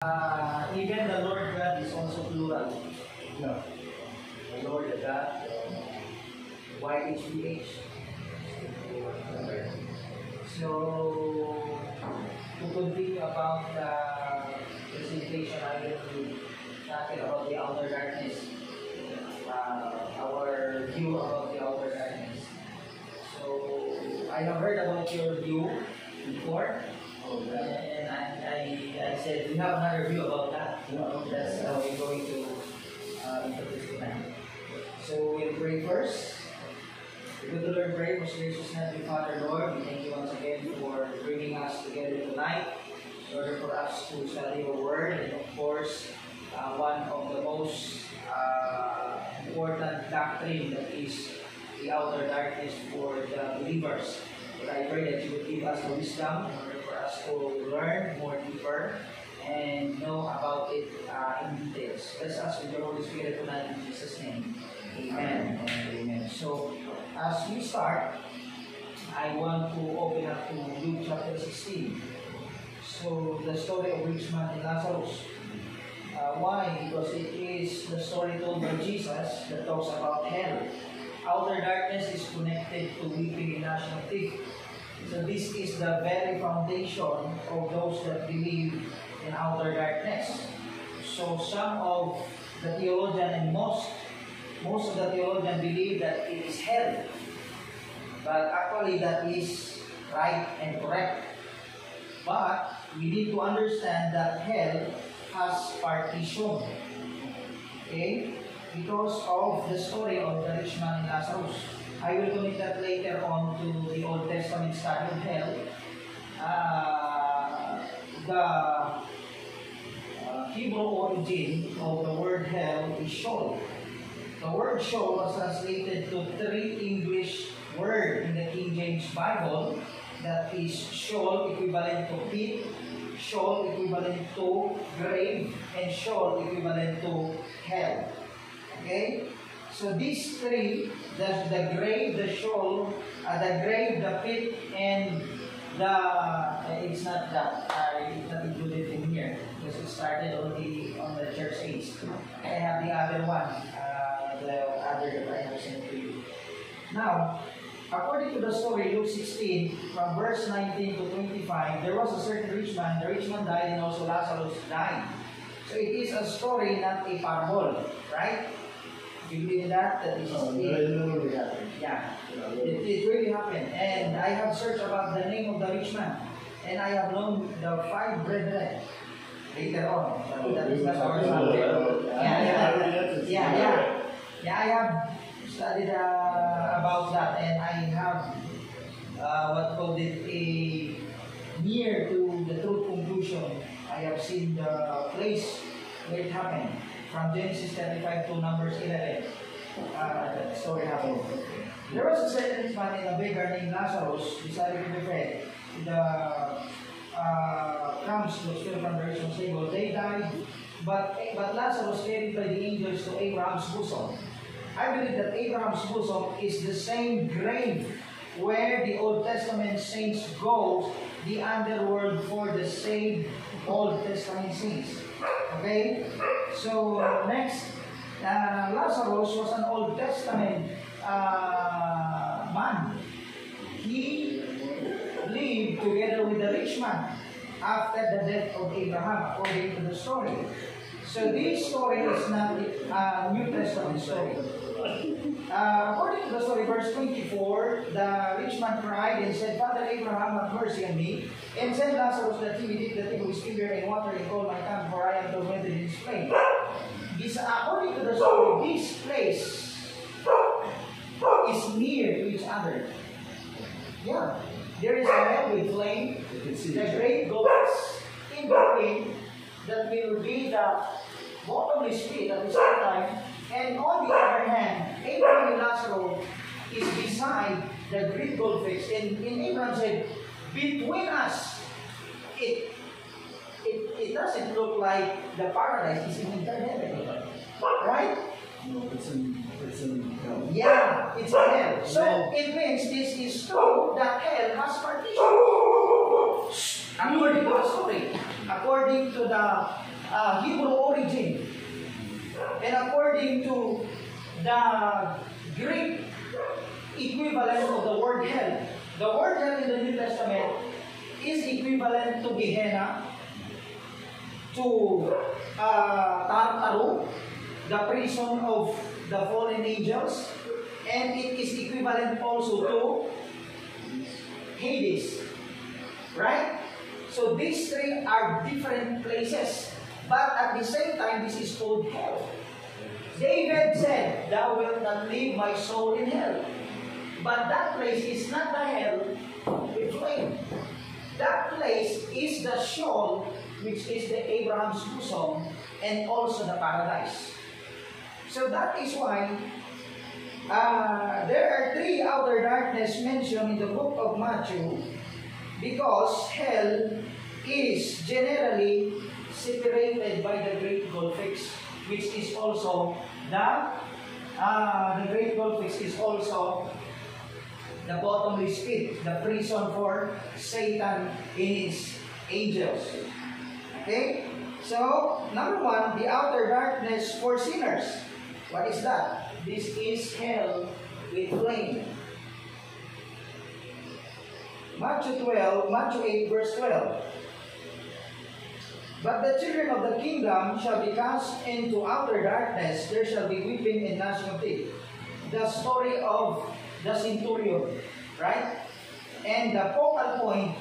Even the Lord God is also plural. Yeah. The Lord God, YHWH. So, to continue about the presentation, I will be talking about the outer darkness. Our view about the outer darkness. So, I have heard about your view before. And I said we have another view about that. That's how we're going to introduce tonight. So we'll pray first. Good to Lord, pray, most gracious Heavenly Father, Lord, we thank you once again for bringing us together tonight in order for us to study your word, and of course, one of the most important doctrine that is the outer darkness for the believers. But I pray that you would give us the wisdom in order for us to learn more deeper and know about it in details. Bless us with your Holy Spirit tonight in Jesus' name. Amen and amen. So, as we start, I want to open up to Luke chapter 16. So, the story of rich man and Lazarus. Why? Because it is the story told by Jesus that talks about hell. Outer darkness is connected to weeping and gnashing of teeth. So this is the very foundation of those that believe in outer darkness. So some of the theologians and most of the theologians believe that it is hell. But actually that is right and correct. But we need to understand that hell has partition. Okay? Because of the story of the rich man and Lazarus. I will connect that later on to the Old Testament study of hell. The Hebrew origin of the word hell is Sheol. The word Sheol was translated to 3 English words in the King James Bible. That is Sheol equivalent to pit, Sheol equivalent to grave, and Sheol equivalent to hell. Okay? So these 3, the grave, the Sheol, the grave, the pit, and it's not included in here because it started on the church age. I have the other one, the other that I have sent to you. Now, according to the story, Luke 16, from verse 19 to 25, there was a certain rich man. The rich man died, and also Lazarus died. So it is a story, not a parable, right? You believe in that? That is yeah, it really happened. And I have searched about the name of the rich man, and I have known the 5 brethren later on. That is not our subject. Yeah, I have studied about that, and I have what called it a near to the truth conclusion. I have seen the place where it happened. From Genesis 35 to Numbers 11, that story happened. There was a certain rich man in a beggar named Lazarus, decided to be fed. The crumbs was still from the rich man's table. They died, but Lazarus carried by the angels to Abraham's bosom. I believe that Abraham's bosom is the same grave where the Old Testament saints go, the underworld for the saved Old Testament saints. Okay? So, next, Lazarus was an Old Testament man. He lived together with the rich man after the death of Abraham, according to the story. So, this story is not a New Testament story. According to the story, verse 24, the rich man cried and said, Father Abraham, have mercy on me, and send Lazarus that he may dip the tip of his finger in water and cool my tongue, for I am tormented in this flame. According to the story, this place is near to each other. Yeah. There is a hell with flame, the great gulfs in between that will be the bottomless pit at the same time. And on the other hand, Abraham and Lazarus is beside the great gulfs. And Abraham said, between us, it doesn't look like the paradise is in third heaven. Right? No, it's in hell. Yeah, it's in hell. So it means this is true that hell has partition. According to the story. according to the Hebrew origin, and according to the Greek equivalent of the word hell. The word hell in the New Testament is equivalent to Gehenna, to Tartarus, the prison of the fallen angels, and it is equivalent also to Hades. Right? So these three are different places, but at the same time, this is called hell. David said, "Thou wilt not leave my soul in hell." But that place is not the hell with flame. That place is the Sheol, which is the Abraham's bosom, and also the paradise. So that is why there are three outer darkness mentioned in the book of Matthew, because hell is generally separated by the Great Gulf Fix, which is also the Great Gulf Fix is also the bottomless pit, the prison for Satan and his angels. Okay? So, number one, the outer darkness for sinners. What is that? This is hell with flame. Matthew 8, verse 12. But the children of the kingdom shall be cast into outer darkness. There shall be weeping and gnashing of teeth. The story of the centurion, right? And the focal point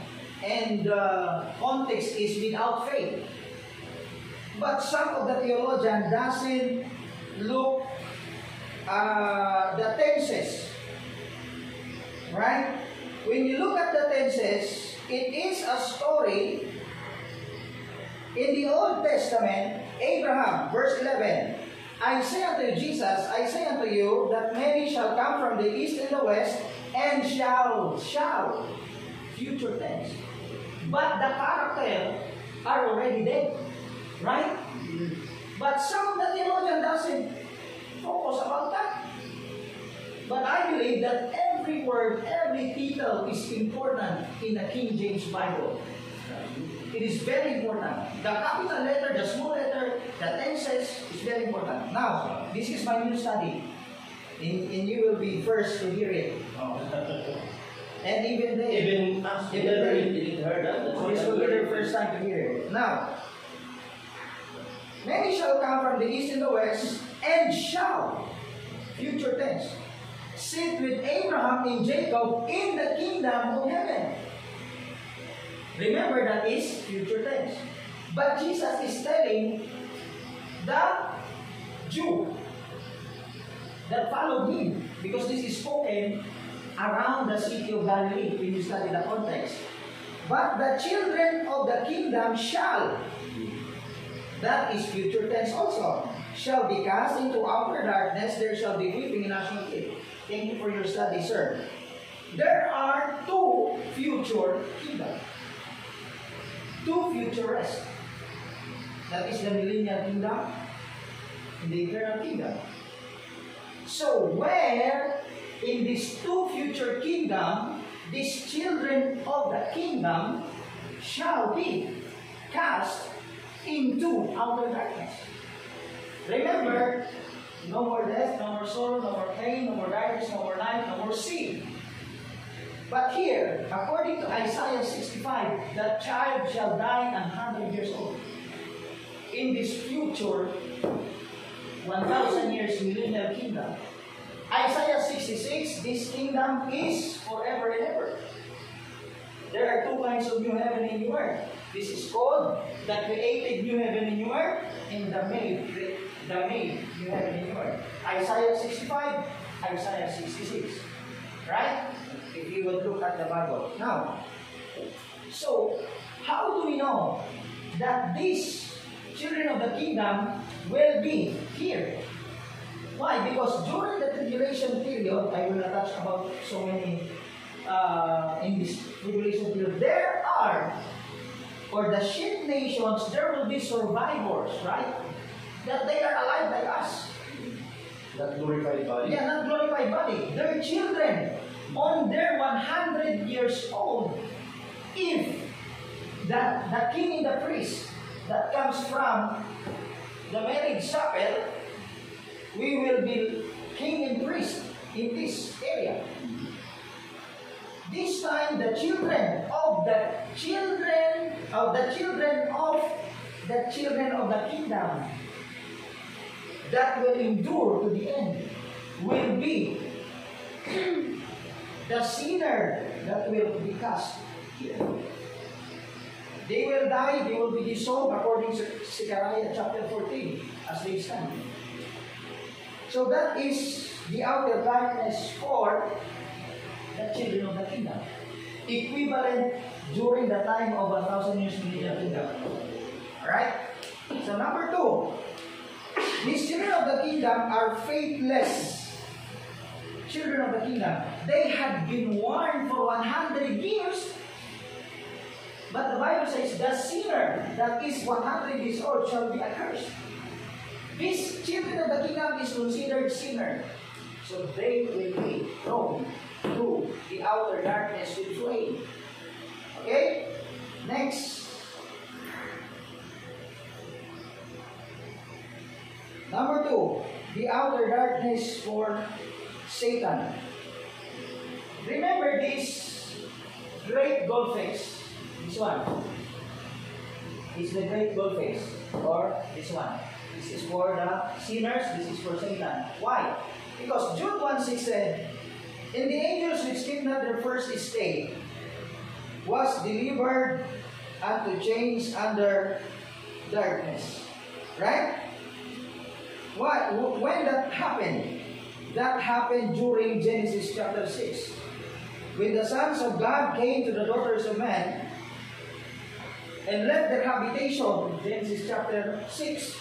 and the context is without faith. But some of the theologians doesn't look the tenses, right? When you look at the tenses, it is a story in the Old Testament. Abraham, verse 11, I say unto you, Jesus, I say unto you, that many shall come from the east and the west, and shall, future tense. But the character are already dead, right? But some of the theologian doesn't focus about that. But I believe that every word, every title is important in the King James Bible. It is very important. The capital letter, the small letter, the tenses is very important. Now, this is my new study. And you will be first to hear it. And even they didn't heard that. this will be their first time to hear it. Now, many shall come from the east and the west, and shall, future tense, sit with Abraham and Jacob in the kingdom of heaven. Remember, that is future tense. But Jesus is telling the Jew that followed him, because this is spoken around the city of Galilee when you study the context. But the children of the kingdom shall, that is future tense also, shall be cast into outer darkness. There shall be weeping and gnashing of teeth. Thank you for your study, sir. There are two future kingdoms. Two future rest. That is the millennial kingdom and the eternal kingdom. So where in these two future kingdoms, these children of the kingdom shall be cast into outer darkness. Remember, no more death, no more sorrow, no more pain, no more darkness, no more night, no more sin. But here, according to Isaiah 65, the child shall die 100 years old. In this future 1,000 years millennial kingdom. Isaiah 66, this kingdom is forever and ever. There are two kinds of new heaven and new earth. This is called the created new heaven and new earth, and the made new heaven and new earth. Isaiah 65, Isaiah 66. Right? If you would look at the Bible. Now, so, how do we know that these children of the kingdom will be here? Why? Because during the tribulation period, I will not touch about so many in this tribulation period, there are, for the ship nations, there will be survivors, right? That they are alive like us. That glorified body. Yeah, not glorified body. Their children on their 100 years old. If that the king and the priest that comes from the marriage supper, we will be king and priest in this area. This time, the children of the kingdom that will endure to the end will be the sinner that will be cast here. They will die, they will be dissolved according to Zechariah chapter 14 as they stand. So that is the outer darkness for the children of the kingdom. Equivalent during the time of 1,000 years millennial kingdom. Alright? So number 2, these children of the kingdom are faithless. Children of the kingdom. They had been warned for 100 years. But the Bible says, the sinner that is 100 years old shall be accursed. These children of the kingdom is considered sinner. So they will be thrown to the outer darkness with flame. Okay? Next. Number 2, the outer darkness for Satan. Remember this great gold face. This one is the great gold face, or this one. This is for the sinners, this is for Satan. Why? Because Jude 1:6 said, and the angels which keep not their first estate was delivered unto chains under darkness. Right? When that happened? That happened during Genesis chapter 6. When the sons of God came to the daughters of man and left their habitation, Genesis chapter 6.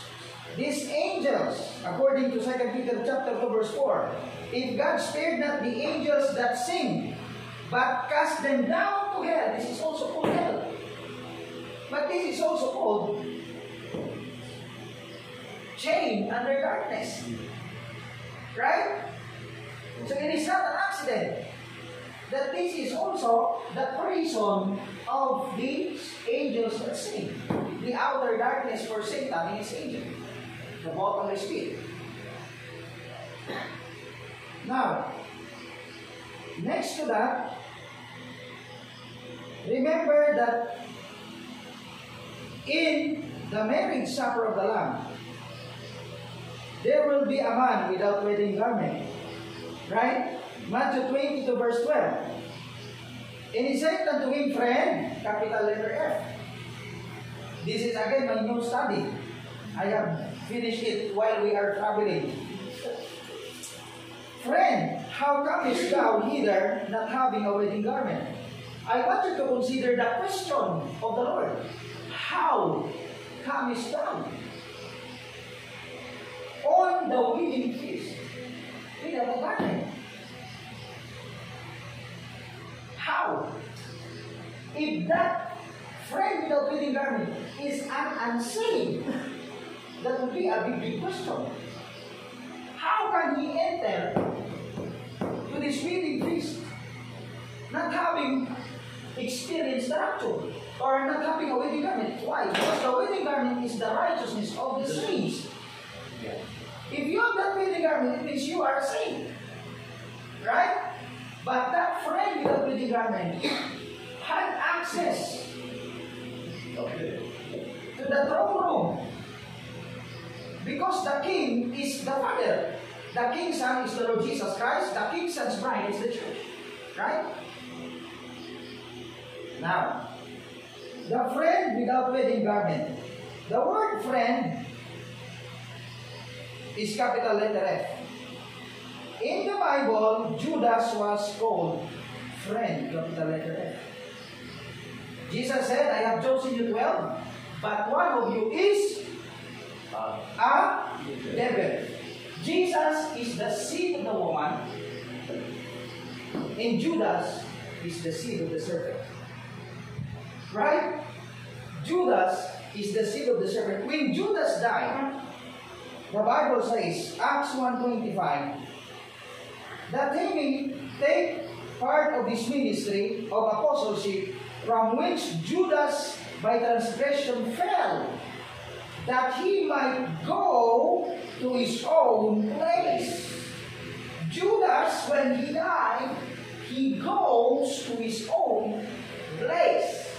These angels, according to 2 Peter chapter 2 verse 4, if God spared not the angels that sinned, but cast them down to hell, this is also called hell. But this is also called chain under darkness. Right? So it is not an accident that this is also the prison of the angels that sin. The outer darkness for Satan and his angel. The bottomless pit. Now, next to that, remember that in the marriage supper of the Lamb, there will be a man without wedding garment. Right? Matthew 22 verse 12. And he said unto him, friend, capital letter F. This is again my new study. I have finished it while we are traveling. Friend, how comest thou hither not having a wedding garment? I want you to consider the question of the Lord. How comest thou on the wedding feast without a garment? How? If that friend without wedding garment is unsaved, that would be a big question. How can he enter to this wedding feast not having experienced the rapture or not having a wedding garment? Why? Because the wedding garment is the righteousness of the saints. If you have that wedding garment, it means you are saved. Right? But that friend without wedding garment had access to the throne room. Because the king is the Father. The king's son is the Lord Jesus Christ. The king's son's bride is the church. Right? Now, the friend without wedding garment. The word friend is capital letter F. In the Bible, Judas was called friend, capital letter F. Jesus said, I have chosen you 12, but one of you is a devil. Jesus is the seed of the woman, and Judas is the seed of the serpent. Right? Judas is the seed of the serpent. When Judas died, the Bible says, Acts 1:25, that he may take part of this ministry of apostleship from which Judas by transgression fell, that he might go to his own place. Judas, when he died, he goes to his own place.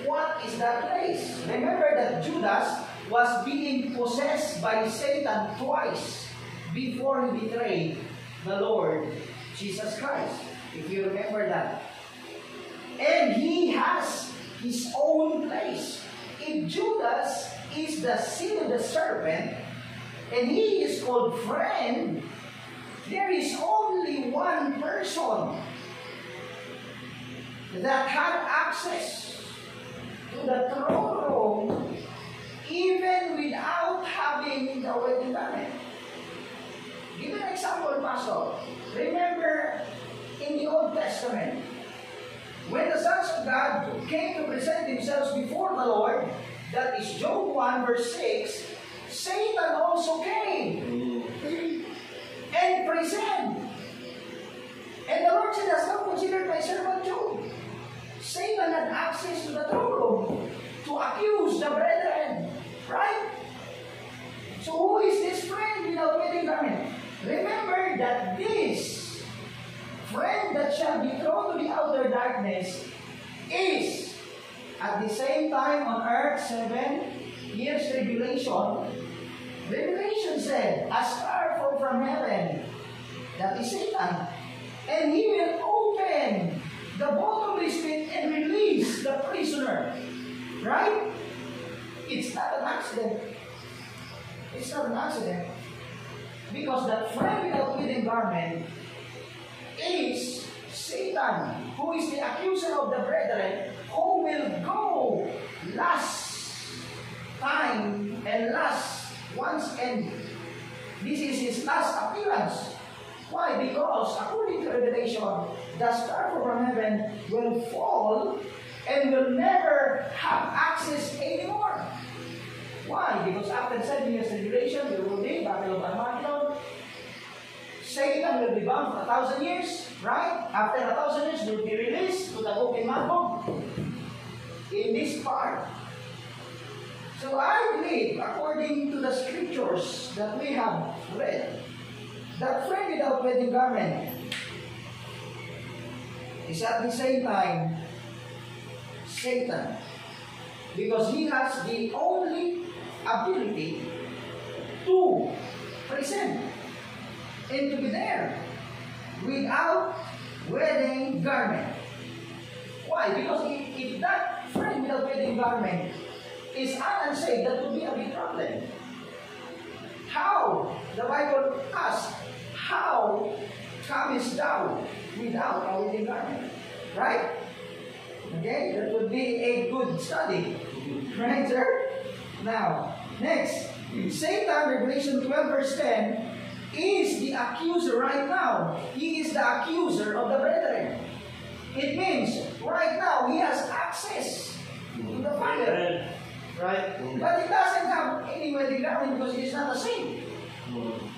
What is that place? Remember that Judas was being possessed by Satan twice before he betrayed the Lord Jesus Christ. If you remember that. And he has his own place. If Judas is the seed of the serpent, and he is called friend, there is only one person that had access to the throne room even without having the wedding garment. Give an example, Pastor. Remember in the Old Testament, when the sons of God came to present themselves before the Lord, that is Job 1 verse 6, Satan also came and present. And the Lord said, "Hast thou considered my servant Job?" Satan had access to the throne room to accuse the brethren. Right? So who is this friend without wedding garment? Remember that this friend that shall be thrown to the outer darkness is at the same time on earth 7 years tribulation. Revelation said, a star fall from heaven. That is Satan. And he will open the bottomless pit and release the prisoner. Right? It's not an accident. It's not an accident. Because that friend without wedding garment is Satan, who is the accuser of the brethren, who will go last time and last once, and this is his last appearance. Why? Because according to Revelation, the star from heaven will fall and will never have access anymore. Why? Because after 7 years tribulation, there will be Battle of Armageddon. Satan will be bound for 1,000 years, right? After 1,000 years, he will be released to the open marble in this part. So I believe, according to the scriptures that we have read, that friend without wedding garment is at the same time Satan, because he has the only ability to present and to be there without wedding garment. Why? Because if that friend without wedding garment is unsaved, that would be a big problem. How? The Bible asks, how comest thou without a wedding garment? Right? Okay, that would be a good study. Right, sir? Now, next, Satan, Revelation 12 verse 10, is the accuser right now. He is the accuser of the brethren. It means, right now, he has access to the Father. Right? But he doesn't have any wedding garment because he is not a saint.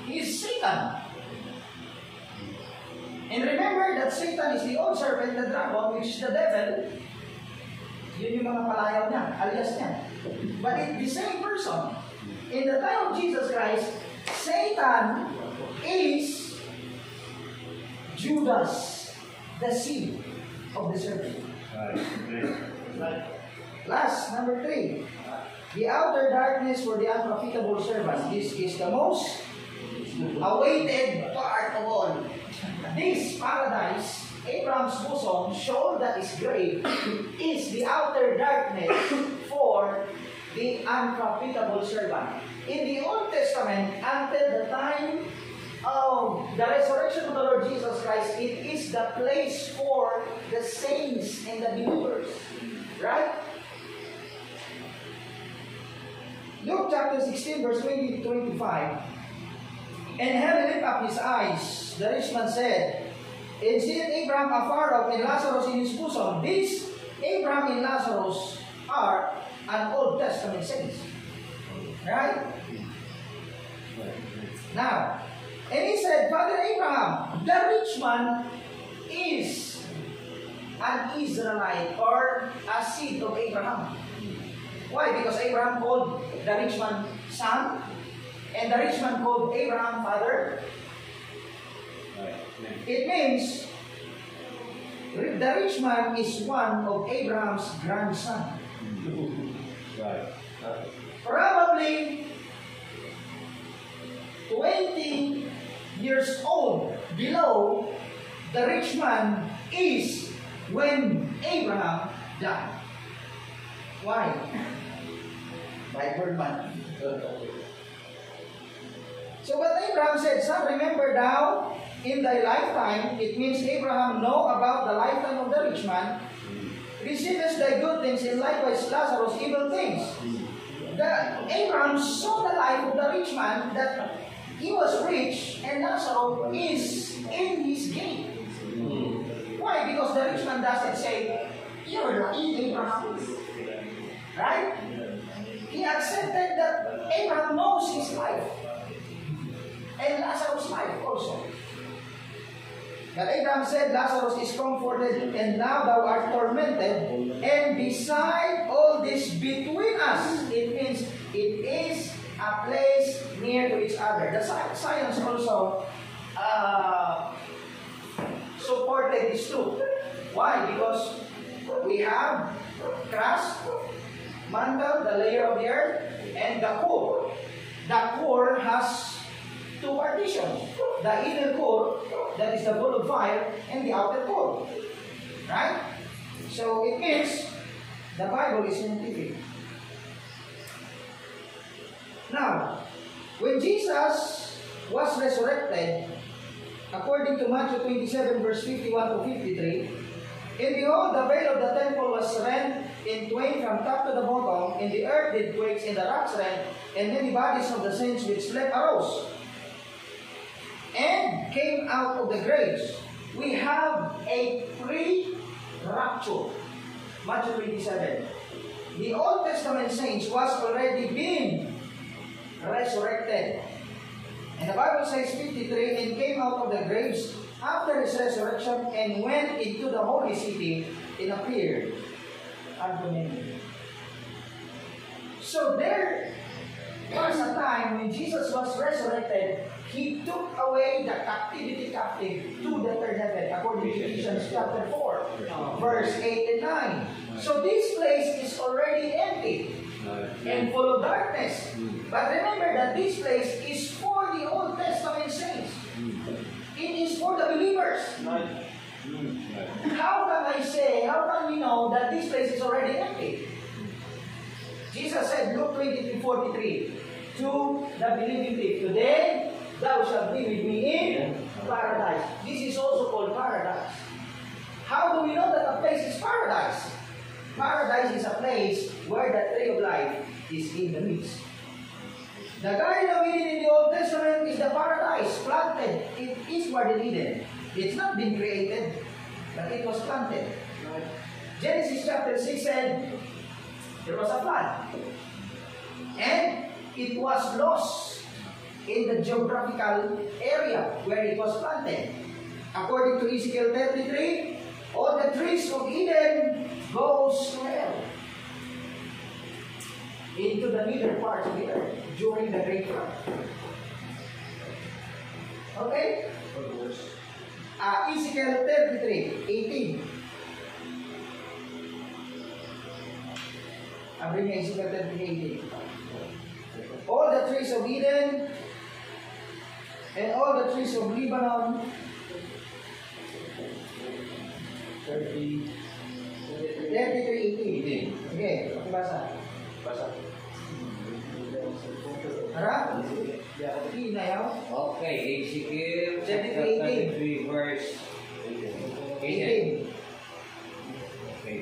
He is Satan. And remember that Satan is the old serpent, the dragon, which is the devil. Yun yung mga palayaw niya, alias niya. But it's the same person. In the time of Jesus Christ, Satan is Judas, the seed of the serpent. Last, number 3. The outer darkness for the unprofitable servant. This is the most awaited part of all. This paradise, Abraham's bosom, shown that is grave, is the outer darkness for the unprofitable servant. In the Old Testament, until the time of the resurrection of the Lord Jesus Christ, it is the place for the saints and the believers. Right? Luke chapter 16, verse 20-25. And having lifted up his eyes, the rich man said, and seeing Abraham afar off and Lazarus in his bosom, these Abraham and Lazarus are an Old Testament saints. Right? Now, and he said, Father Abraham, the rich man is an Israelite or a seed of Abraham. Why? Because Abraham called the rich man son, and the rich man called Abraham father. It means the rich man is one of Abraham's grandson. Right. Probably 20 years old below the rich man is when Abraham died. Why? By birth month. So what Abraham said, son, remember thou in thy lifetime, it means Abraham know about the lifetime of the rich man, receivest thy good things, and likewise Lazarus evil things. Abraham saw the life of the rich man, that he was rich and Lazarus is in his gate. Why? Because the rich man doesn't say, you're lucky, Abraham. Right? He accepted that Abraham knows his life. And Lazarus' life also. But Abraham said, Lazarus is comforted, and now thou art tormented. And beside all this between us, it means it is a place near to each other. The science also supported this too. Why? Because we have crust, mantle, the layer of the earth, and the core. The core has two partitions. The inner core, that is the ball of fire, and the outer core. Right? So it means the Bible is scientific. Now, when Jesus was resurrected, according to Matthew 27, verse 51 to 53, and behold, the veil of the temple was rent in twain from top to the bottom, and the earth did quake, and the rocks rent, and many bodies of the saints which slept arose, and came out of the graves. We have a pre-rapture. Matthew 27. The Old Testament saints was already been resurrected. And the Bible says 53, and came out of the graves after his resurrection, and went into the holy city, and appeared unto many. So there was a time when Jesus was resurrected, he took away the captivity captive to the third heaven, according to Ephesians chapter 4, verse 8 and 9. So this place is already empty and full of darkness. But remember that this place is for the Old Testament saints. It is for the believers. How can we know that this place is already empty? Jesus said, Luke 23:43, to the believing thief, today thou shalt be with me in paradise. This is also called paradise. How do we know that a place is paradise? Paradise is a place where the tree of life is in the midst. The Garden of Eden in the Old Testament is the paradise planted. It is Garden of Eden. It's not been created, but it was planted. Genesis chapter 6 said there was a flood. And it was lost in the geographical area where it was planted. According to Ezekiel 33, all the trees of Eden goes to hell, into the middle part of the earth during the great flood. Okay? Ezekiel 33:18. I'm reading Ezekiel 33:18. All the trees of Eden and all the trees of Lebanon. 33:18. Okay, basa. Harap? Okay, Ezekiel chapter 33, 33 verse 18. Okay.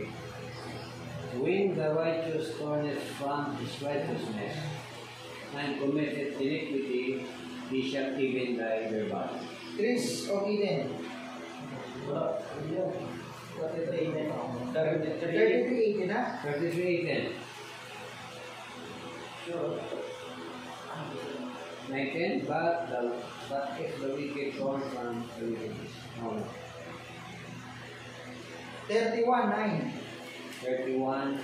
When the righteous turneth from his righteousness and committeth iniquity, he shall even die thereby. Trees of Eden. 33:18 na? 33:18. 19, but if the wicked turn from the wickedness. No. 31:9, 31,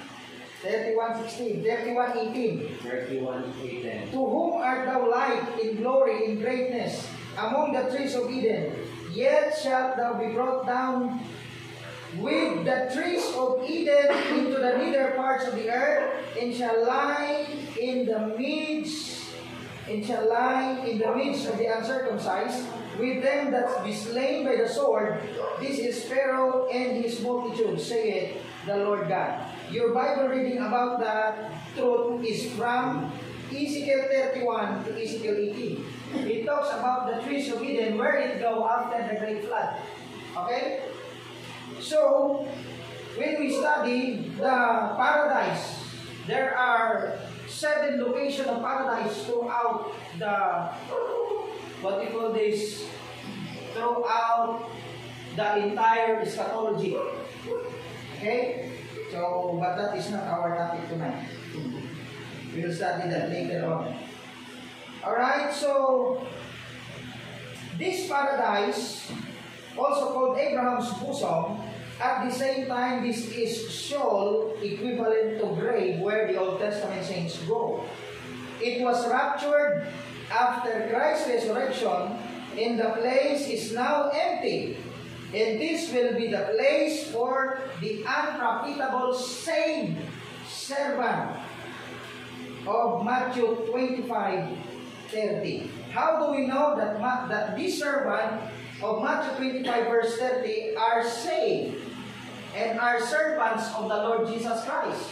31:16, 31:18. 31:18. To whom art thou like in glory, in greatness, among the trees of Eden? Yet shalt thou be brought down with the trees of Eden into the nether parts of the earth, and shall lie in the midst, of the uncircumcised, with them that be slain by the sword. This is Pharaoh and his multitude, saith the Lord God. Your Bible reading about that truth is from Ezekiel 31 to Ezekiel 18. It talks about the trees of Eden, where it go after the great flood. Okay? So, when we study the paradise, there are 7 locations of paradise throughout the, what we call this, throughout the entire eschatology. Okay? So, but that is not our topic tonight. We will study that later on. Alright, so, this paradise, also called Abraham's bosom, at the same time, this is Sheol, equivalent to grave, where the Old Testament saints go. It was raptured after Christ's resurrection, and the place is now empty. And this will be the place for the unprofitable saved servant of Matthew 25:30. How do we know that this servant of Matthew 25 verse 30 are saved and are servants of the Lord Jesus Christ?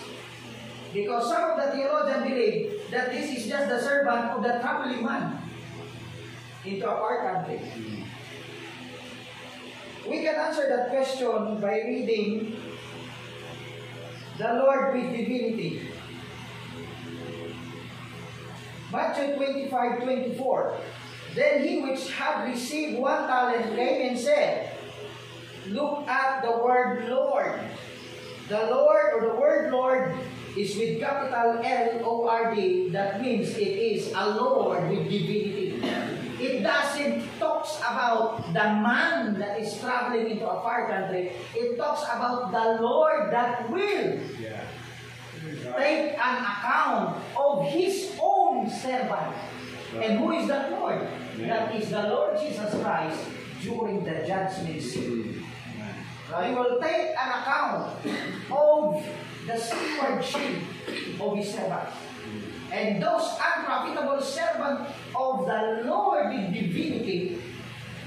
Because some of the theologians believe that this is just the servant of the traveling man into a far country. We can answer that question by reading the Lord with divinity. Matthew 25:24. Then he which had received 1 talent came and said, look at the word Lord. The Lord, or the word Lord, is with capital L-O-R-D. That means it is a Lord with divinity. It doesn't talk about the man that is traveling into a far country. It talks about the Lord that will take an account of his own servant. And who is that Lord? That is the Lord Jesus Christ during the judgment seat. He will take an account of the stewardship of his servant. And those unprofitable servants of the Lord in divinity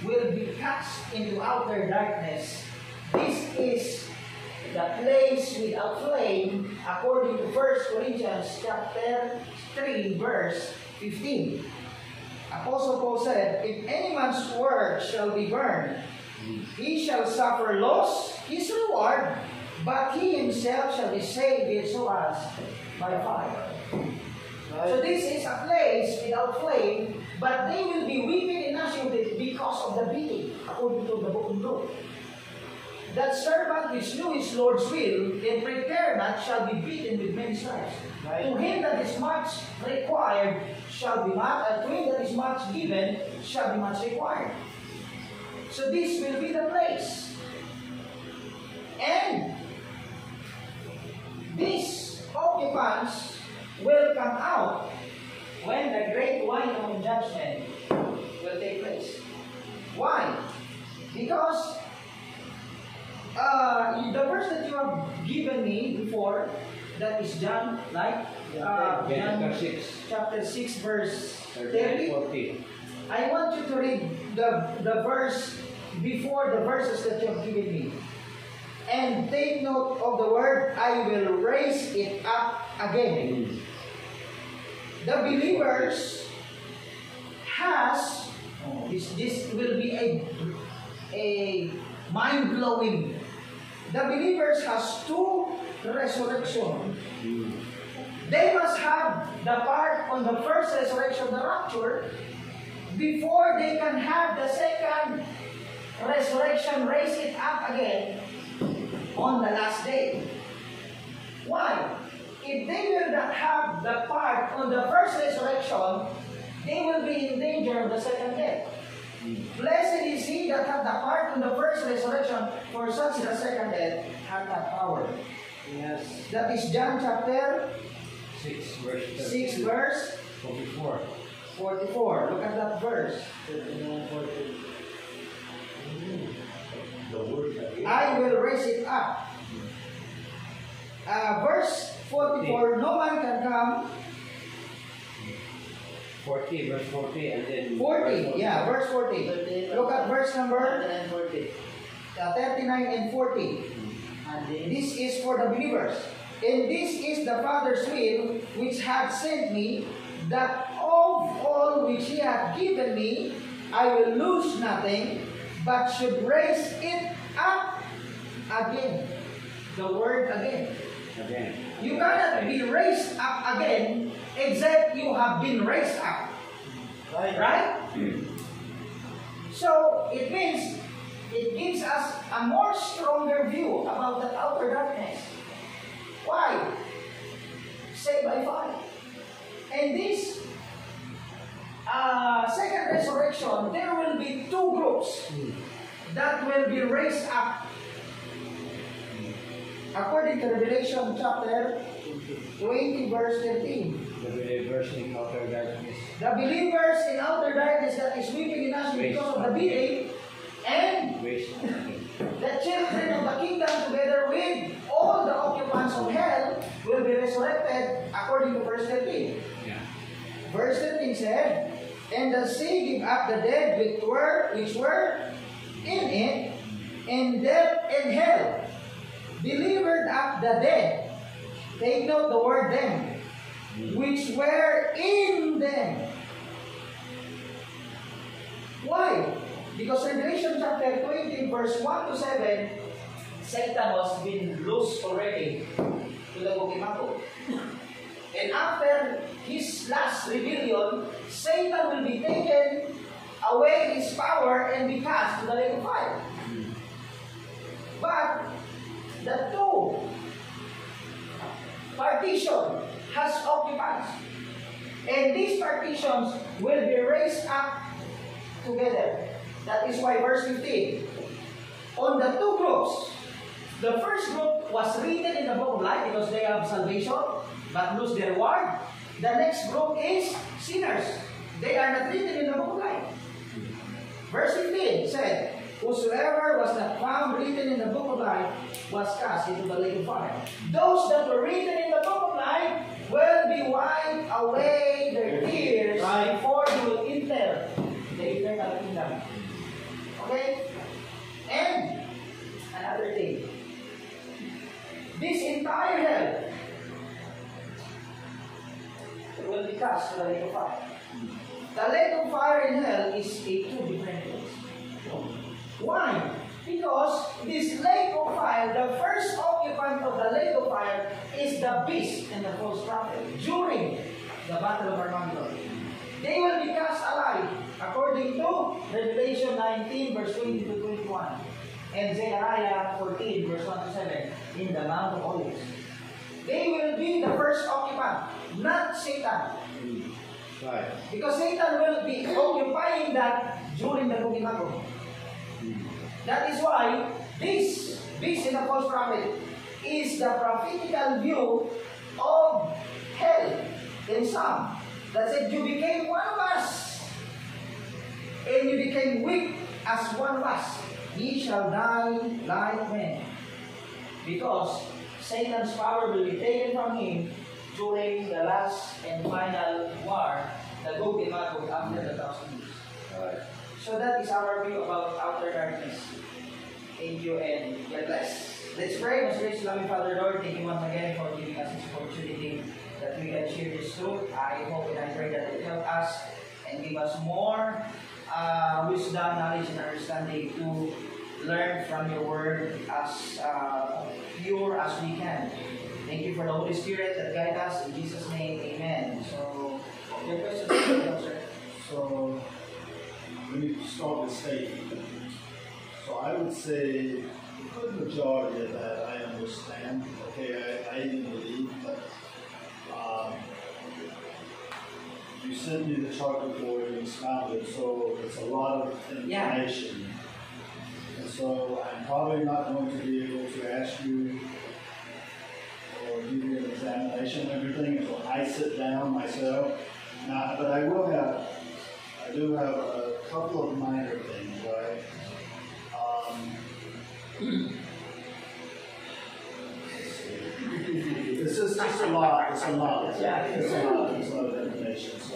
will be cast into outer darkness. This is the place without flame, according to 1 Corinthians chapter 3, verse 15. Apostle Paul said, if any man's work shall be burned, he shall suffer loss, his reward, but he himself shall be saved so as by fire. So this is a place without flame, but they will be weeping and gnashing because of the beating, according to the book of Luke. That servant which knew his Lord's will and prepared not shall be beaten with many stripes. To him that is much required shall be much, and to him that is much given shall be much required. So this will be the place. And these occupants will come out when the great white judgment will take place. Why? Because the verse that you have given me before, that is John, like John chapter 6, verse 30. I want you to read the verse before the verses that you have given me. And take note of the word, I will raise it up again. The believers has, this will be a mind-blowing. The believers has 2 resurrections. They must have the part on the first resurrection, the rapture, before they can have the second resurrection, raise it up again on the last day. Why? If they will not have the part on the first resurrection, they will be in danger of the second death. Blessed is he that hath the part in the first resurrection, for such the second death hath not power. Yes. That is John chapter 6 verse 6 verse 44. 44. Look at that verse. The word again. I will raise it up. Verse 44, no man can come. 40 verse 40 and then 40, yeah, verse 40. Look at verse number 39 39 and 40. This is for the believers. And this is the Father's will, which hath sent me, that of all which he hath given me, I will lose nothing, but should raise it up again. The word again. again. You cannot be raised up again except you have been raised up. Right? So it means it gives us a more stronger view about the outer darkness. Why? Saved by fire. And this second resurrection, there will be two groups that will be raised up. According to Revelation chapter 20 verse 13. The believers in outer darkness. The believers in outer darkness that is weeping in us because of the beating, and Grace. the children of the kingdom together with all the occupants of hell will be resurrected according to verse 13. Yeah. Verse 13 said, and the sea gave up the dead which were in it, and death and hell delivered up the dead. Take note the word them, which were in them. Why? Because Revelation chapter 20 verse 1 to 7, Satan was been loose already to the Bukimako. And after his last rebellion, Satan will be taken away his power and be cast to the lake of fire. But the two partition has occupants. And these partitions will be raised up together. That is why verse 15. On the two groups, the first group was written in the book of life because they have salvation, but lose their reward. The next group is sinners. They are not written in the book of life. Verse 15 said, whosoever was not found written in the book of life was cast into the lake of fire. Those that were written in the book of life will be wiped away their tears before you will enter the eternal kingdom. Okay? And another thing. This entire hell will be cast to the lake of fire. The lake of fire and hell is a two different things. Why? Because this lake of fire, the first occupant of the lake of fire is the beast and the false prophet during the battle of Armageddon. They will be cast alive according to Revelation 19 verse 20 to 21 and Zechariah 14 verse 1 to 7 in the Mount of Olives. They will be the first occupant, not Satan. Right. Because Satan will be occupying that during the Bukimako. That is why this beast in the false prophet is the prophetical view of hell in Psalm. That said, you became one of us, and you became weak as one of us. Ye shall die like men. Because Satan's power will be taken from him during the last and final war, the Gog and Magog, after the 1,000 years. Right. So that is our view about outer darkness. Thank you and God bless. Let's pray. Most gracious loving Father, Lord, thank you once again for giving us this opportunity that we can share this truth. I hope and I pray that it help us and give us more wisdom, knowledge, and understanding to learn from your word as pure as we can. Thank you for the Holy Spirit that guide us. In Jesus' name, amen. So, your questions, sir? So, let me start with faith. So I would say a good majority of that I understand. Okay, I even believe, but you sent me the chart before you expounded, so it's a lot of information. And so I'm probably not going to be able to ask you or give you an examination of everything until I sit down myself. Now, but I do have a couple of minor things, right? It's just a lot. It's a lot. It's a lot of information. So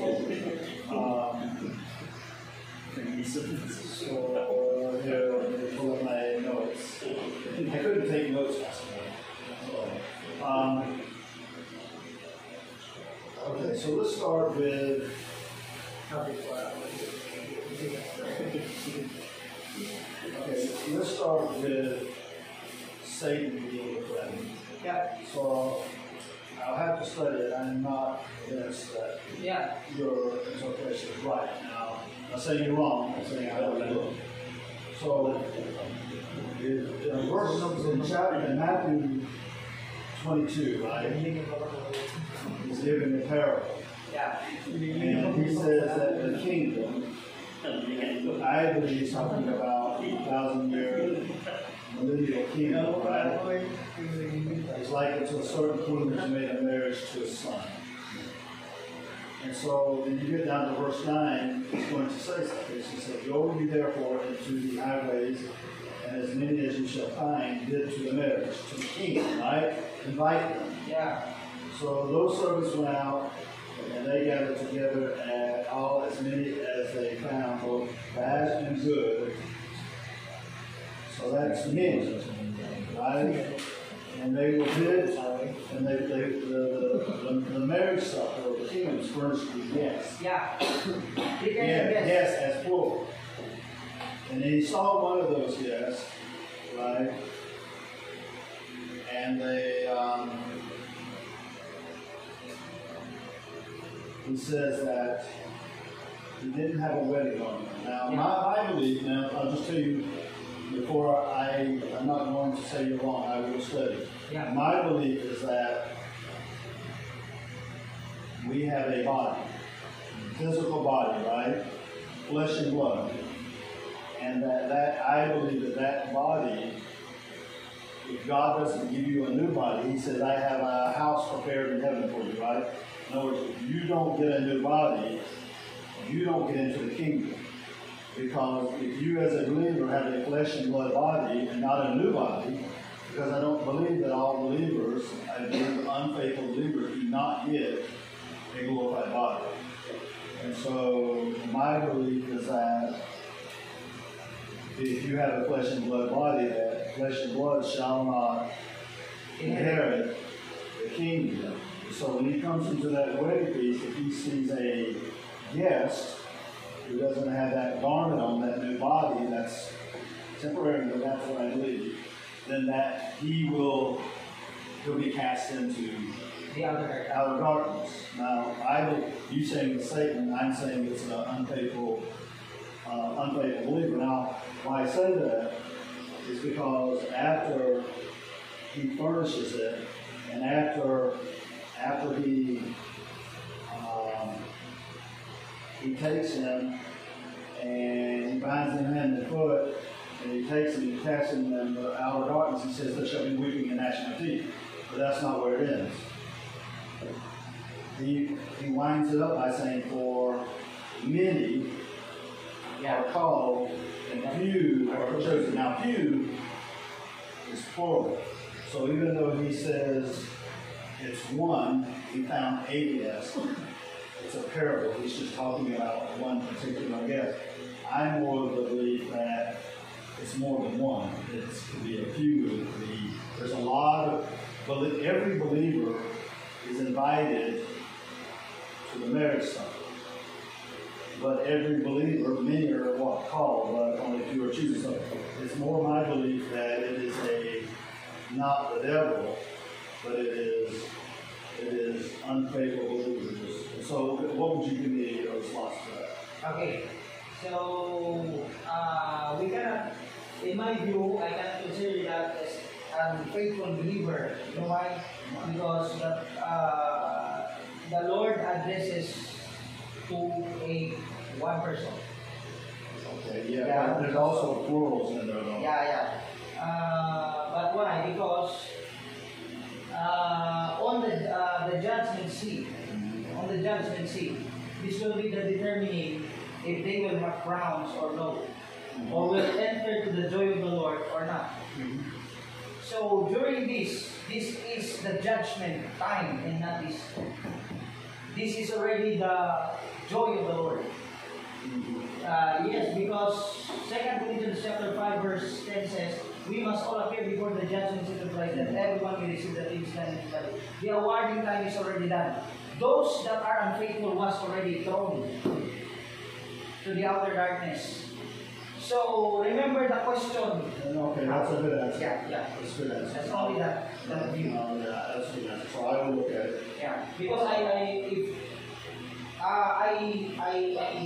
here, let me pull up my notes. I couldn't take notes last night. Okay, so let's start with. Okay, let's start with Satan being a friend. Yeah. So I'll have to study it. I'm not convinced that your interpretation is right. Now, I'm not saying you're wrong. I'm saying I don't know. So in Matthew 22, right? He's giving a parable. Yeah. And he says that the kingdom, I believe he's talking about 1,000-year millennial kingdom, right? It's like it's a certain king that's made a marriage to his son. And so when you get down to verse 9, it's going to say something. He says, "Go ye therefore into the highways, and as many as you shall find, bid to the marriage," to the king, right? Invite them. Yeah. So those servants went out, and they gathered together and all as many as they found, both bad and good. So that's many, right? And they were bid, and the marriage supper of the king was furnished with guests. Yeah. Guests as plural. And he saw one of those guests, right? And he says that he didn't have a wedding garment. Now, my belief, now I'll just tell you before I'm not going to say you're wrong, I will study. Yeah. My belief is that we have a body, physical body, right? Flesh and blood. And that I believe that body, if God doesn't give you a new body, he says, "I have a house prepared in heaven for you," right? In other words, if you don't get a new body, you don't get into the kingdom. Because if you as a believer have a flesh and blood body and not a new body, because I don't believe that all believers, I believe unfaithful believers do not get a glorified body. And so my belief is that if you have a flesh and blood body, that flesh and blood shall not inherit the kingdom. So when he comes into that wedding feast, if he sees a guest who doesn't have that garment on, that new body, that's temporary, but that's what I believe, then that he'll be cast into The outer darkness. Now, you saying it's Satan, I'm saying it's an unfaithful believer. Now, why I say that is because after he furnishes it, and after he takes him and he binds him hand and foot, and he takes him and casts him in the outer darkness. He says, "There shall be weeping and gnashing of teeth." But that's not where it ends. He winds it up by saying, "For many are called, and few are chosen." Now, few is plural. So even though he says it's one, he found a guest. It's a parable. He's just talking about one particular guest. I'm more of the belief that it's more than one. It could be a few. There's a lot of, every believer is invited to the marriage supper. But every believer, many are what? Called, but only few are chosen. So it's more my belief that it is not the devil, but it is unfaithful believers. So what would you give me a response to that? Okay. So we cannot, in my view, I cannot consider that as an faithful believer. You know why? Because the Lord addresses to a one person. Okay, yeah, Yeah. but there's also plurals in there though. Yeah. But why? Because on the judgment seat, this will be the determining if they will have crowns or no, or will enter to the joy of the Lord or not. So during this is the judgment time and not this. This is already the joy of the Lord. Yes, because 2 Corinthians chapter 5 verse 10 says, we must all appear before the judgment seat of Christ, that everyone may receive the things done in his body. The awarding time is already done. Those that are unfaithful was already thrown to the outer darkness. So remember the question. Okay, that's a good answer. Yeah. That's a good answer. That's only that view. Yeah, that's a good answer. So I will look at it. Yeah, because I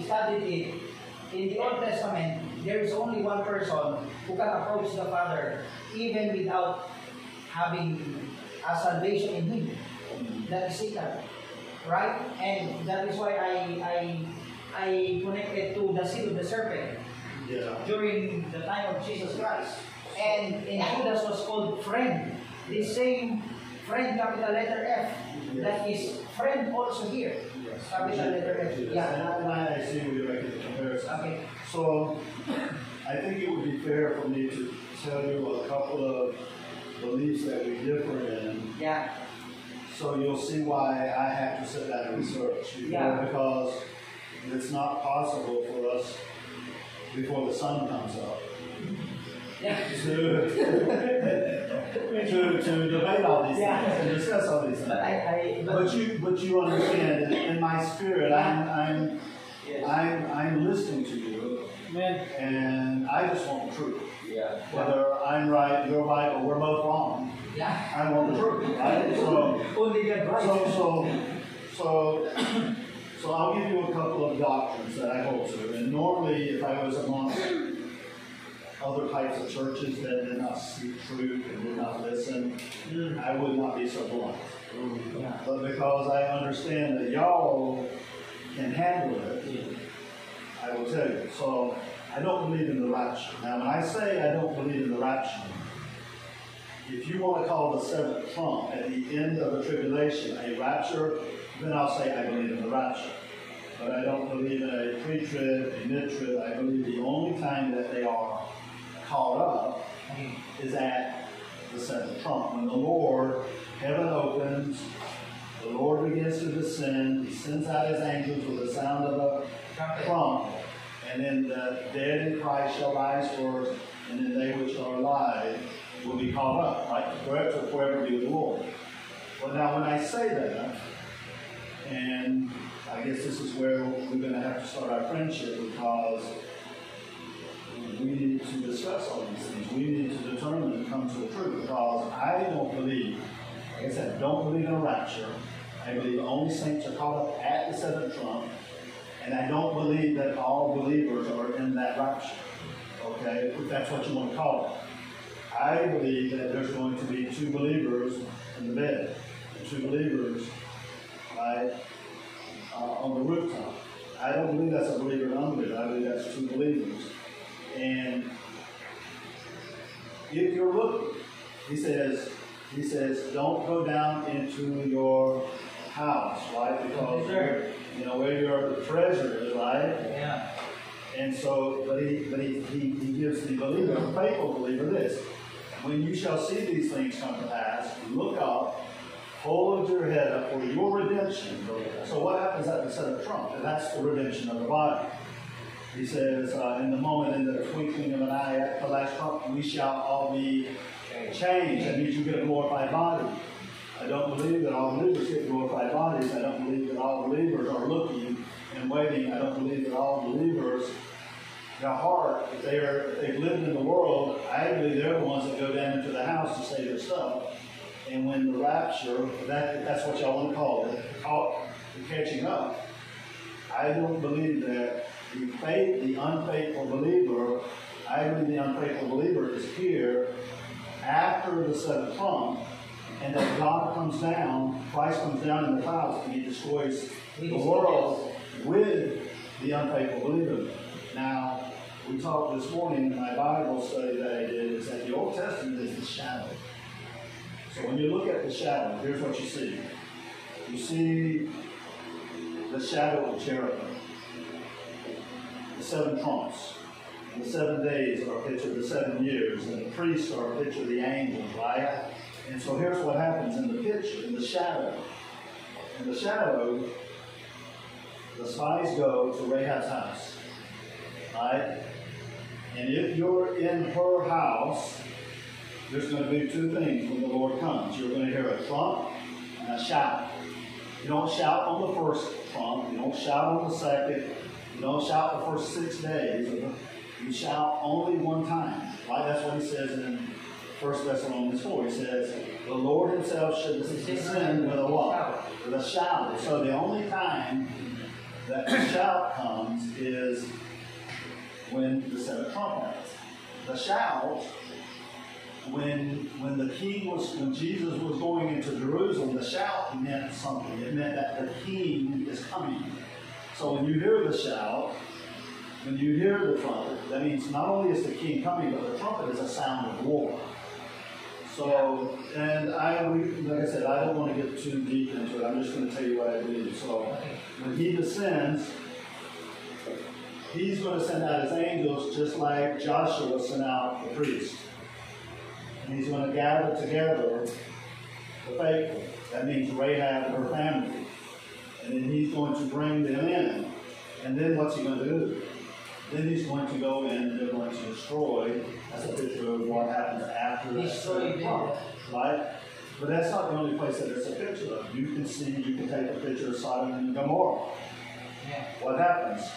studied it in the Old Testament. There is only one person who can approach the Father even without having a salvation in him. That is Satan, right? And that is why I connected to the seed of the serpent during the time of Jesus Christ. And Judas was called friend. The same friend, capital letter F. That is friend also here. Capital letter F. Yeah. And I see where you're making the comparison. Okay. So I think it would be fair for me to tell you a couple of beliefs that we differ in. Yeah. So you'll see why I have to sit down and research. Because it's not possible for us before the sun comes up Yeah. to debate all these things and discuss all these things. But you understand, in my spirit, I'm listening to you, and I just want the truth. Yeah. Whether I'm right, you're right, or we're both wrong, Yeah. I want the truth, right? So Only get right. So I'll give you a couple of doctrines that I hold to. And normally, if I was amongst other types of churches that did not seek truth and did not listen, I would not be so blunt. Yeah. But because I understand that y'all can handle it, I will tell you. So I don't believe in the rapture. Now, when I say I don't believe in the rapture, if you want to call the seventh trump at the end of the tribulation a rapture, then I'll say I believe in the rapture. But I don't believe in a pre-trib, a mid-trib. I believe the only time that they are caught up is at the seventh trump. When the Lord, heaven opens, the Lord begins to descend, he sends out his angels with the sound of a trump, and then the dead in Christ shall rise first, and then they which are alive will be caught up, right? Forever be with the Lord. Well, now when I say that, and I guess this is where we're going to have to start our friendship, because we need to discuss all these things. We need to determine and come to the truth, because I don't believe, like I said, don't believe in a rapture. I believe only saints are caught up at the seventh trump, and I don't believe that all believers are in that rapture. Okay, if that's what you want to call it. I believe that there's going to be two believers in the bed, and two believers on the rooftop. I don't believe that's a believer and unbeliever. I believe that's two believers. And if you're looking, he says, don't go down into your house, right? Because where your treasure is, right? Yeah. And so, but he gives the believer, the faithful believer, this: when you shall see these things come to pass, look up, hold your head up for your redemption. So what happens at the seventh trump? And that's the redemption of the body. He says, in the moment, in the twinkling of an eye, at the last trump, we shall all be changed. That means you get a glorified body. I don't believe that all believers get glorified bodies. I don't believe that all believers are looking and waiting. I don't believe that all believers, their heart, if they've lived in the world, I believe they're the ones that go down into the house to save their stuff. And when the rapture, that's what y'all want to call it, the catching up, I don't believe that the unfaithful believer, I believe the unfaithful believer is here after the seventh trump, and that God comes down, Christ comes down in the clouds, and he destroys the world, with the unfaithful believer. Now, we talked this morning in my Bible study that I did, is that the Old Testament is the shadow. So when you look at the shadow, here's what you see. You see the shadow of cherubim, the 7 trumps, and the 7 days are a picture of the 7 years, and the priests are a picture of the angels, right? And so here's what happens in the picture, in the shadow. In the shadow, the spies go to Rahab's house, right? And if you're in her house, there's going to be 2 things when the Lord comes. You're going to hear a trump and a shout. You don't shout on the first trump. You don't shout on the second. You don't shout the first 6 days. You shout only one time. Right? That's what he says in 1 Thessalonians 4. He says, the Lord himself should descend with a what? With a shout. So the only time that the shout comes is when the 7th trump happens. The shout, when Jesus was going into Jerusalem, the shout meant something. It meant that the king is coming. So when you hear the shout, when you hear the trumpet, that means not only is the king coming, but the trumpet is a sound of war. So, and like I said, I don't want to get too deep into it. I'm just going to tell you what I believe. So, when he descends, he's going to send out his angels just like Joshua sent out the priests. And he's going to gather together the faithful. That means Rahab and her family. And then he's going to bring them in. And then what's he going to do? Then he's going to go in and they're going to destroy. That's a picture of what happens after that. Right? But that's not the only place that there's a picture of. You can take a picture of Sodom and Gomorrah. Yeah. What happens?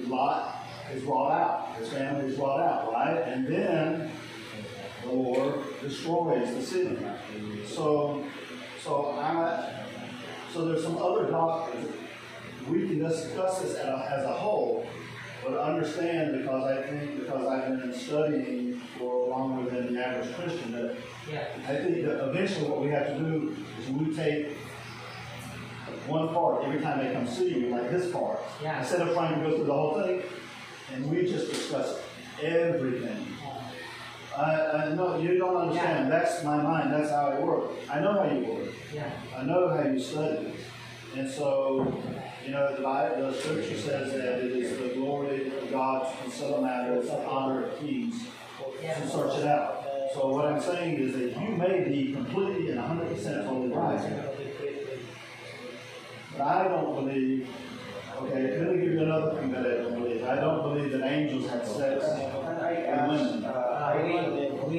Lot is brought out. His family is brought out, right? And then the Lord destroys the city. So there's some other doctrines. We can discuss this as a whole, but understand because I've been studying for longer than the average Christian, that I think that eventually what we have to do is we take one part every time they come see you, like this part, instead of trying to go through the whole thing, and we just discuss everything. No, you don't understand. That's my mind. That's how I work. I know how you work. I know how you study. And so, the scripture says that it is the glory of God to settle matters, the honor of kings, to search it out. So what I'm saying is that you may be completely and 100% totally right. But I don't believe, okay, let me give you another thing that I don't believe. I don't believe that angels have sex with women. With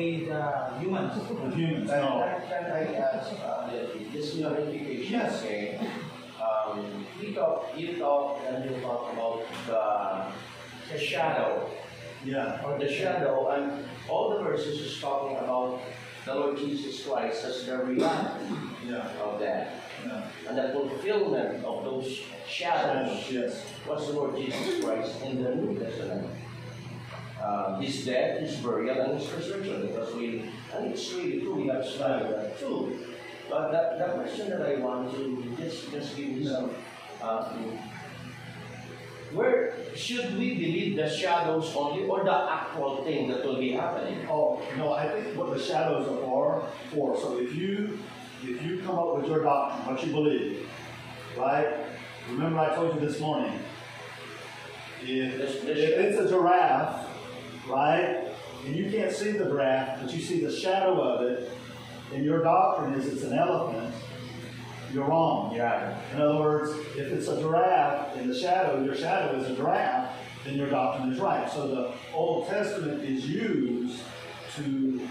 humans. With humans, no. Can I ask this clarification? Yes. Okay. You talk about the shadow. Yeah. Or the shadow, and all the verses is talking about the Lord Jesus Christ as the reality of that. Yeah. And the fulfillment of those shadows Yes. was the Lord Jesus Christ in the New Testament. His death, his burial, and his resurrection. It's really true. We have studied that too. But the question that I want to just give you some, where should we believe the shadows only or the actual thing that will be happening? Oh, no, I think what the shadows are for. So if you come up with your doctrine, what you believe, right? Remember I told you this morning, if it's a giraffe, right, and you can't see the giraffe, but you see the shadow of it, and your doctrine is it's an elephant, you're wrong. Yeah. In other words, if it's a giraffe and your shadow is a giraffe, then your doctrine is right. So the Old Testament is used to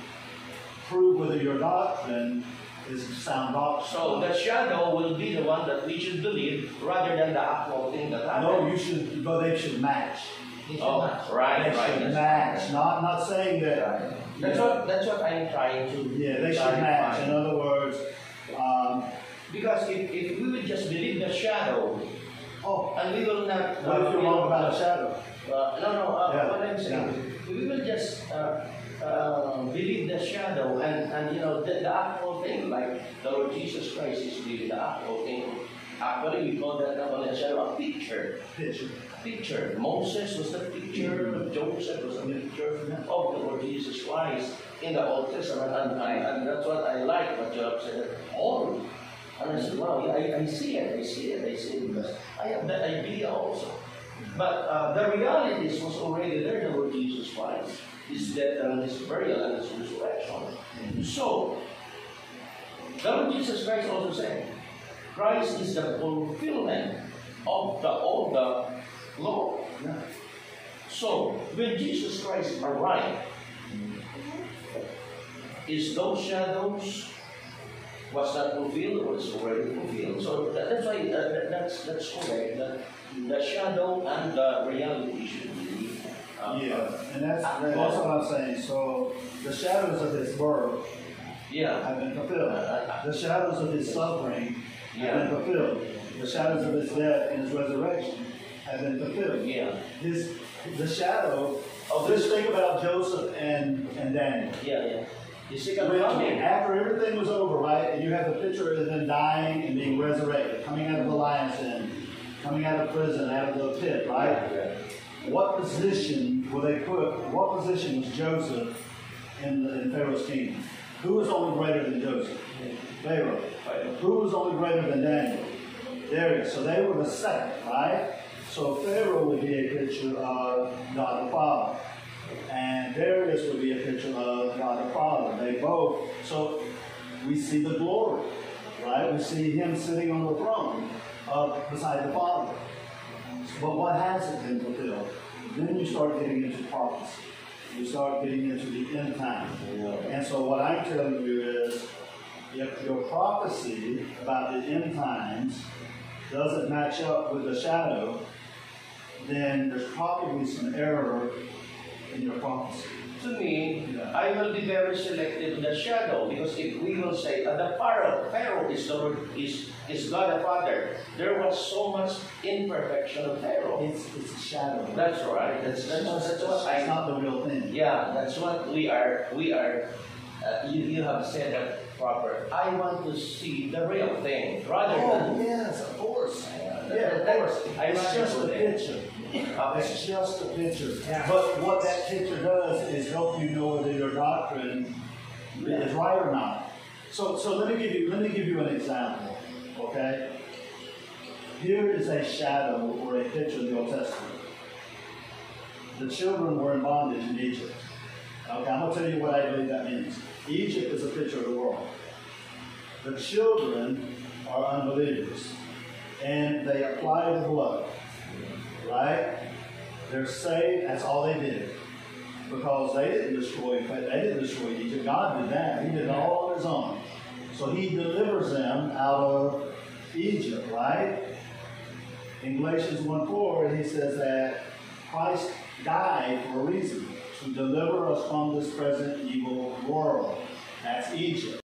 prove whether your doctrine is sound doctrine. So the shadow will be the one that we should believe rather than the actual thing that happened. But they should match. Right. They should match. Not saying that. That's what I'm trying to. Yeah, they should match. In other words, because if we will just believe the shadow, and we will not. What if you're wrong about a shadow? What I'm saying, we will just believe the shadow, and the actual thing, like the Lord Jesus Christ is really the actual thing Actually, we call that naman a picture. Picture. Picture. Moses was the picture, Joseph was the picture of the Lord Jesus Christ in the Old Testament, and that's what I like what Job said. All. And I said, wow, I see it, because I have that idea also. But the reality was already there, the Lord Jesus Christ, His death and His burial and His resurrection. So, the Lord Jesus Christ also said, Christ is the fulfillment of the old law. So, when Jesus Christ arrived, is those shadows was not fulfilled or is already fulfilled? So that's why that's correct. The shadow and the reality should be. And that's what I'm saying. So the shadows of His birth have been fulfilled. The shadows of His suffering have been fulfilled. The shadows of His death and His resurrection have been fulfilled. The shadow of this thing about Joseph and Daniel. You see, after everything was over, right, and you have the picture of them dying and being resurrected, coming out of the lion's den, coming out of prison, out of the pit, right? What position were they put? What position was Joseph in Pharaoh's kingdom? Who was only greater than Joseph? Pharaoh. Who was only greater than Daniel? Darius. So they were the second, right? So Pharaoh would be a picture of God the Father. And Darius would be a picture of God the Father. They both, so we see the glory, right? We see Him sitting on the throne beside the Father. But what hasn't been fulfilled? Then you start getting into prophecy. You start getting into the end time. And so what I'm telling you is, if your prophecy about the end times doesn't match up with the shadow, then there's probably some error in your prophecy. To me, I will be very selective in the shadow, because if we will say that the Pharaoh is God the Father, there was so much imperfection of Pharaoh. It's a shadow. That's right. That's what it's not the real thing. Yeah, that's what we are. You have said that proper. I want to see the real thing rather than. Yes, of course. Of course. It's just a picture. It's just a picture. But what that picture does is help you know whether your doctrine is right or not. So let me give you an example. Okay? Here is a shadow or a picture in the Old Testament. The children were in bondage in Egypt. Okay, I'm going to tell you what I believe that means. Egypt is a picture of the world. The children are unbelievers. And they apply the blood. Right? They're saved, that's all they did. Because they didn't destroy Egypt. God did that. He did it all on His own. So He delivers them out of Egypt, right? In Galatians 1:4, He says that Christ died for a reason, to deliver us from this present evil world. That's Egypt.